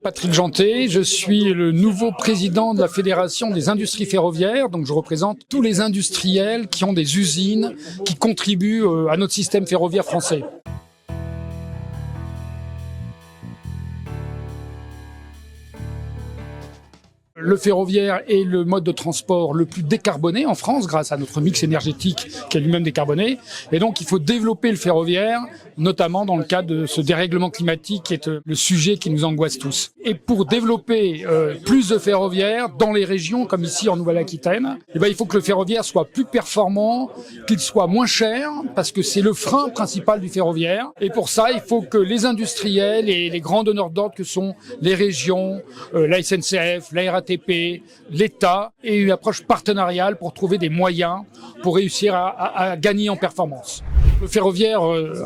Patrick Jeantet, je suis le nouveau président de la Fédération des industries ferroviaires, donc je représente tous les industriels qui ont des usines qui contribuent à notre système ferroviaire français. Le ferroviaire est le mode de transport le plus décarboné en France grâce à notre mix énergétique qui est lui-même décarboné. Et donc il faut développer le ferroviaire, notamment dans le cadre de ce dérèglement climatique qui est le sujet qui nous angoisse tous. Et pour développer plus de ferroviaire dans les régions comme ici en Nouvelle-Aquitaine, il faut que le ferroviaire soit plus performant, qu'il soit moins cher parce que c'est le frein principal du ferroviaire. Et pour ça, il faut que les industriels et les grands donneurs d'ordre que sont les régions, la SNCF, la RATP, l'État et une approche partenariale pour trouver des moyens pour réussir à gagner en performance. Le ferroviaire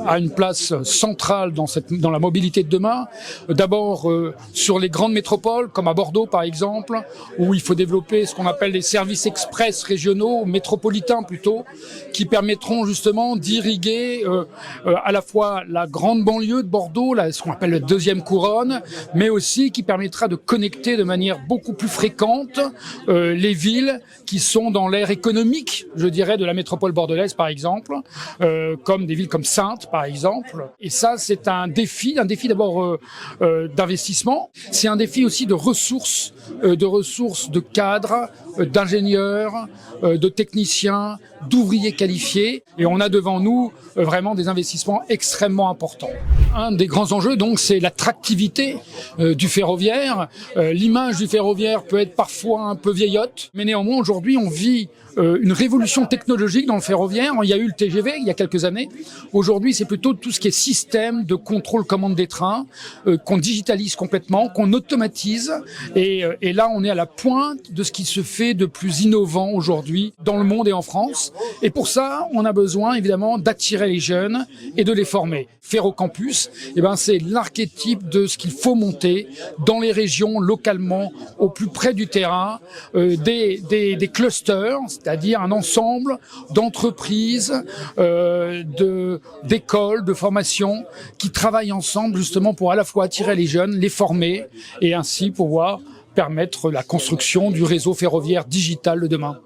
a une place centrale dans la mobilité de demain. D'abord sur les grandes métropoles, comme à Bordeaux par exemple, où il faut développer ce qu'on appelle des services express régionaux, métropolitains plutôt, qui permettront justement d'irriguer à la fois la grande banlieue de Bordeaux, ce qu'on appelle la deuxième couronne, mais aussi qui permettra de connecter de manière beaucoup plus fréquente les villes qui sont dans l'aire économique, je dirais, de la métropole bordelaise par exemple, comme des villes comme Saintes par exemple. Et ça, c'est un défi d'abord d'investissement, c'est un défi aussi de ressources, de cadres, d'ingénieurs, de techniciens, d'ouvriers qualifiés. Et on a devant nous vraiment des investissements extrêmement importants. Un des grands enjeux, donc, c'est l'attractivité du ferroviaire. L'image du ferroviaire peut être parfois un peu vieillotte, mais néanmoins, aujourd'hui, on vit une révolution technologique dans le ferroviaire. Il y a eu le TGV il y a quelques années. Aujourd'hui, c'est plutôt tout ce qui est système de contrôle-commande des trains qu'on digitalise complètement, qu'on automatise. Et là, on est à la pointe de ce qui se fait de plus innovant aujourd'hui dans le monde et en France. Et pour ça, on a besoin évidemment d'attirer les jeunes et de les former. Ferrocampus, c'est l'archétype de ce qu'il faut monter dans les régions, localement, au plus près du terrain, des clusters, c'est-à-dire un ensemble d'entreprises, d'écoles, de formations qui travaillent ensemble justement pour à la fois attirer les jeunes, les former et ainsi pouvoir permettre la construction du réseau ferroviaire digital de demain.